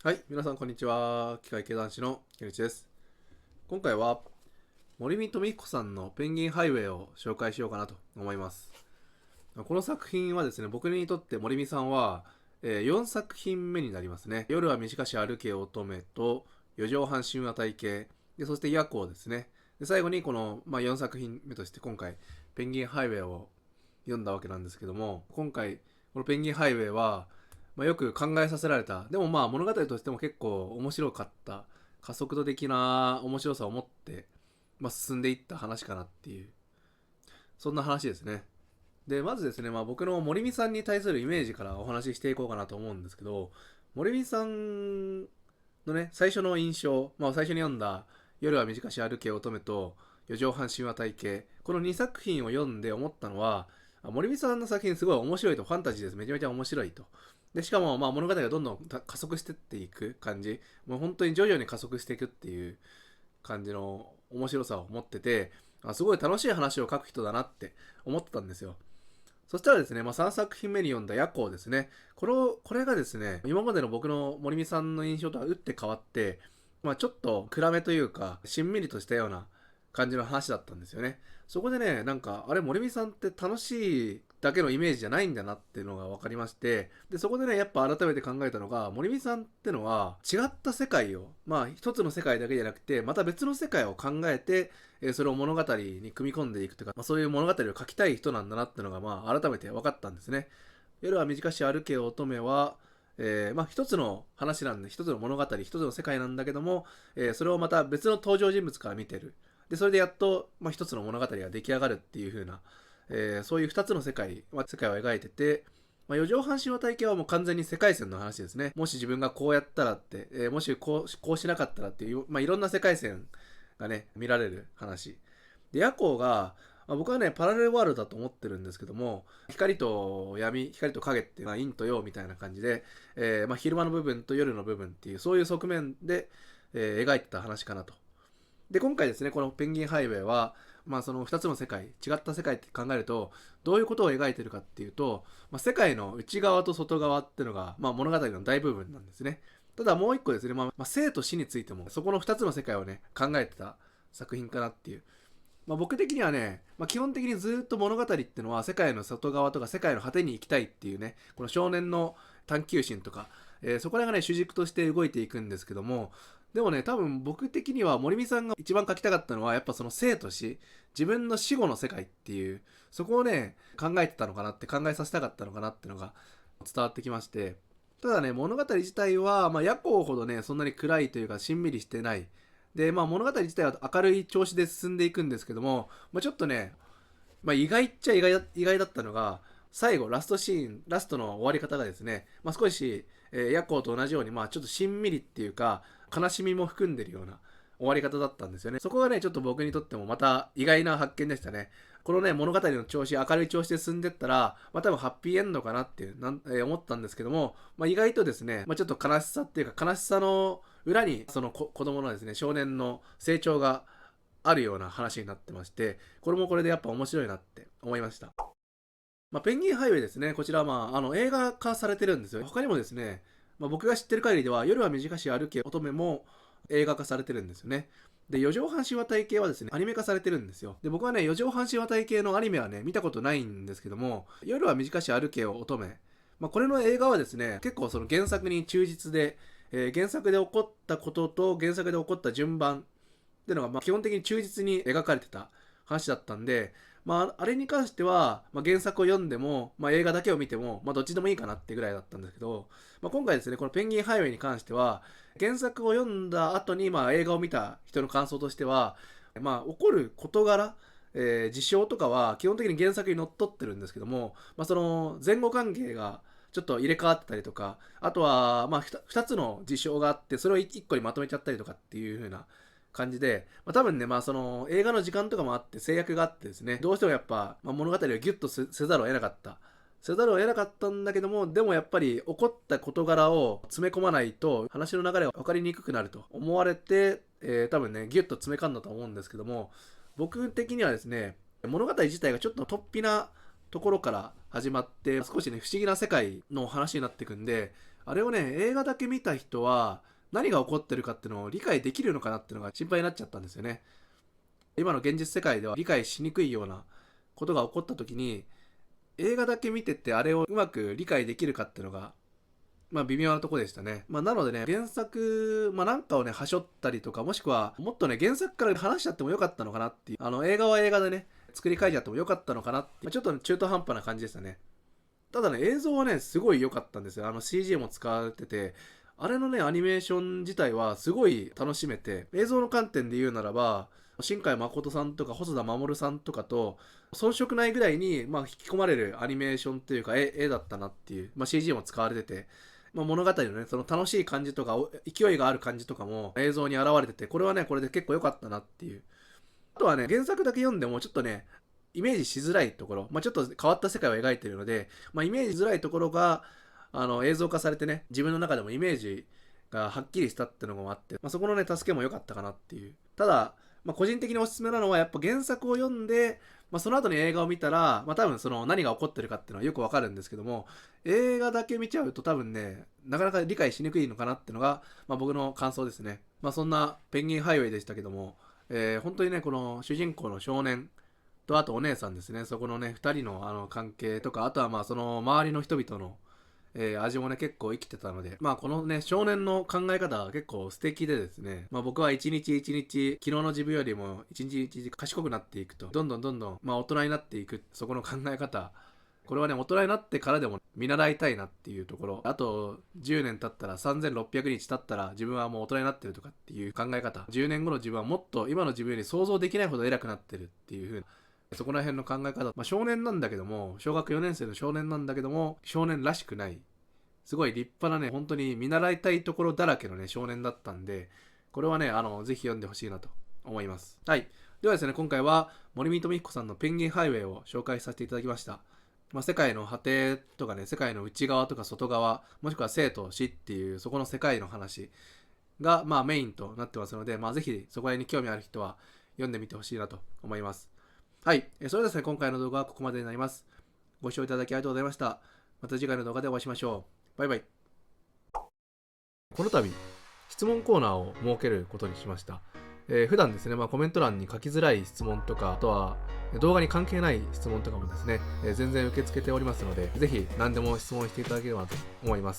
はい、皆さんこんにちは。機械系男子の木内です。今回は森見富彦さんのペンギンハイウェイを紹介しようかなと思います。この作品はですね、僕にとって森見さんは、4作品目になりますね。夜は短し歩け乙女と四畳半神話体系で、そして夜行ですね。で最後にこの、4作品目として今回ペンギンハイウェイを読んだわけなんですけども、今回このペンギンハイウェイはよく考えさせられた、でも物語としても結構面白かった、加速度的な面白さを持って、進んでいった話かなっていう、そんな話ですね。でまずですね、僕の森美さんに対するイメージからお話ししていこうかなと思うんですけど、森美さんのね最初の印象、最初に読んだ「夜は短し歩け乙女」と「四畳半神話体系」、この2作品を読んで思ったのは、森美さんの作品すごい面白いと、ファンタジーです、めちゃめちゃ面白いと。でしかも物語がどんどん加速してっていく感じ、もう本当に徐々に加速していくっていう感じの面白さを持ってて、すごい楽しい話を書く人だなって思ってたんですよ。そしたらですね、3作品目に読んだ夜行ですね。これがですね、今までの僕の森美さんの印象とは打って変わって、ちょっと暗めというか、しんみりとしたような感じの話だったんですよね。そこでね、あれ、森美さんって楽しいだけのイメージじゃないんだなっていうのが分かりまして、で、そこでね、やっぱ改めて考えたのが、森美さんってのは、違った世界を、一つの世界だけじゃなくて、また別の世界を考えて、それを物語に組み込んでいくというか、そういう物語を書きたい人なんだなっていうのが、改めて分かったんですね。夜は短し歩け乙女は、一つの話なんで、一つの物語、一つの世界なんだけども、それをまた別の登場人物から見てる。で、それでやっと、一つの物語が出来上がるっていう風な、そういう二つの世界を描いてて、四畳半神話体系はもう完全に世界線の話ですね。もし自分がこうやったらって、もしこうしなかったらっていう、いろんな世界線がね、見られる話。で、夜行が、僕はね、パラレルワールドだと思ってるんですけども、光と闇、光と影って、陰と陽みたいな感じで、昼間の部分と夜の部分っていう、そういう側面で、描いてた話かなと。で、今回ですね、このペンギンハイウェイは、その2つの世界、違った世界って考えると、どういうことを描いてるかっていうと、世界の内側と外側っていうのが、物語の大部分なんですね。ただもう一個ですね、生と死についても、そこの2つの世界をね、考えてた作品かなっていう。僕的にはね、基本的にずっと物語っていうのは世界の外側とか世界の果てに行きたいっていうね、この少年の探求心とか、そこらがね主軸として動いていくんですけども、でもね多分僕的には森美さんが一番書きたかったのはやっぱその生と死、自分の死後の世界っていう、そこをね考えてたのかなって、考えさせたかったのかなっていうのが伝わってきまして、ただね物語自体は、夜行ほどねそんなに暗いというかしんみりしてない。で、物語自体は明るい調子で進んでいくんですけども、ちょっとね、意外っちゃ意外だったのが、最後、ラストシーン、ラストの終わり方がですね、少し、夜行と同じように、ちょっとしんみりっていうか、悲しみも含んでるような終わり方だったんですよね。そこがね、ちょっと僕にとってもまた意外な発見でしたね。このね、物語の調子、明るい調子で進んでったら、多分ハッピーエンドかなっていう思ったんですけども、意外とですね、ちょっと悲しさっていうか、悲しさの裏に、その子供のですね、少年の成長があるような話になってまして、これもこれでやっぱ面白いなって思いました。ペンギンハイウェイですね、こちらは映画化されてるんですよ。他にもですね、僕が知ってる限りでは、夜は短し歩け乙女も映画化されてるんですよね。で、四畳半神話体系はですね、アニメ化されてるんですよ。で、僕はね、四畳半神話体系のアニメはね、見たことないんですけども、夜は短し歩けよ乙女。これの映画はですね、結構その原作に忠実で、原作で起こったことと原作で起こった順番っていうのが基本的に忠実に描かれてた話だったんで、あれに関しては、原作を読んでも、映画だけを見ても、どっちでもいいかなってぐらいだったんですけど、今回ですね、このペンギンハイウェイに関しては、原作を読んだ後に、映画を見た人の感想としては、起こる事柄、事象とかは基本的に原作にのっとってるんですけども、その前後関係がちょっと入れ替わってたりとか、あとは、2つの事象があって、それを1個にまとめちゃったりとかっていう風な感じで、多分ね、その映画の時間とかもあって制約があってですね、どうしてもやっぱ、物語をギュッとせざるを得なかった。せざるを得なかったんだけども、でもやっぱり起こった事柄を詰め込まないと話の流れが分かりにくくなると思われて、多分ね、ギュッと詰め込んだと思うんですけども、僕的にはですね、物語自体がちょっと突飛なところから始まって、少しね、不思議な世界の話になっていくんで、あれをね、映画だけ見た人は何が起こってるかっていうのを理解できるのかなっていうのが心配になっちゃったんですよね。今の現実世界では理解しにくいようなことが起こった時に、映画だけ見てってあれをうまく理解できるかっていうのが微妙なとこでしたね。なのでね、原作、なんかをね、はしょったりとか、もしくは、もっとね、原作から話しちゃってもよかったのかなっていう。映画は映画でね、作り変えちゃってもよかったのかなっていう、ちょっと、ね、中途半端な感じでしたね。ただね、映像はね、すごい良かったんですよ。CG も使われてて、あれのね、アニメーション自体はすごい楽しめて、映像の観点で言うならば、新海誠さんとか細田守さんとかと遜色ないぐらいに、引き込まれるアニメーションというか絵だったなっていう、CG も使われてて、物語のね、その楽しい感じとか、勢いがある感じとかも映像に現れてて、これはね、これで結構良かったなっていう。あとはね、原作だけ読んでもちょっとね、イメージしづらいところ、ちょっと変わった世界を描いているので、イメージづらいところが、映像化されてね、自分の中でもイメージがはっきりしたっていうのもあって、そこのね、助けも良かったかなっていう。ただ、個人的におすすめなのは、やっぱ原作を読んで、その後に映画を見たら、多分その何が起こってるかっていうのはよくわかるんですけども、映画だけ見ちゃうと多分ね、なかなか理解しにくいのかなっていうのが、僕の感想ですね。そんなペンギンハイウェイでしたけども、本当にね、この主人公の少年と、あとお姉さんですね、そこのね、二人の関係とか、あとはその周りの人々の、味もね、結構生きてたので、このね、少年の考え方は結構素敵でですね、僕は一日一日、昨日の自分よりも一日一日賢くなっていくと、どんどん、大人になっていく、そこの考え方、これはね、大人になってからでも見習いたいなっていうところ、あと10年経ったら、3600日経ったら自分はもう大人になってるとかっていう考え方、10年後の自分はもっと今の自分より想像できないほど偉くなってるっていう風な、そこら辺の考え方、少年なんだけども、小学4年生の少年なんだけども、少年らしくない。すごい立派なね、本当に見習いたいところだらけのね、少年だったんで、これはね、ぜひ読んでほしいなと思います。はい。ではですね、今回は森見富彦さんのペンギンハイウェイを紹介させていただきました。世界の果てとかね、世界の内側とか外側、もしくは生と死っていう、そこの世界の話が、メインとなってますので、ぜひそこら辺に興味ある人は読んでみてほしいなと思います。はい。それではですね、今回の動画はここまでになります。ご視聴いただきありがとうございました。また次回の動画でお会いしましょう。バイバイ。この度、質問コーナーを設けることにしました。普段ですね、コメント欄に書きづらい質問とか、あとは動画に関係ない質問とかもですね、全然受け付けておりますので、ぜひ何でも質問していただければと思います。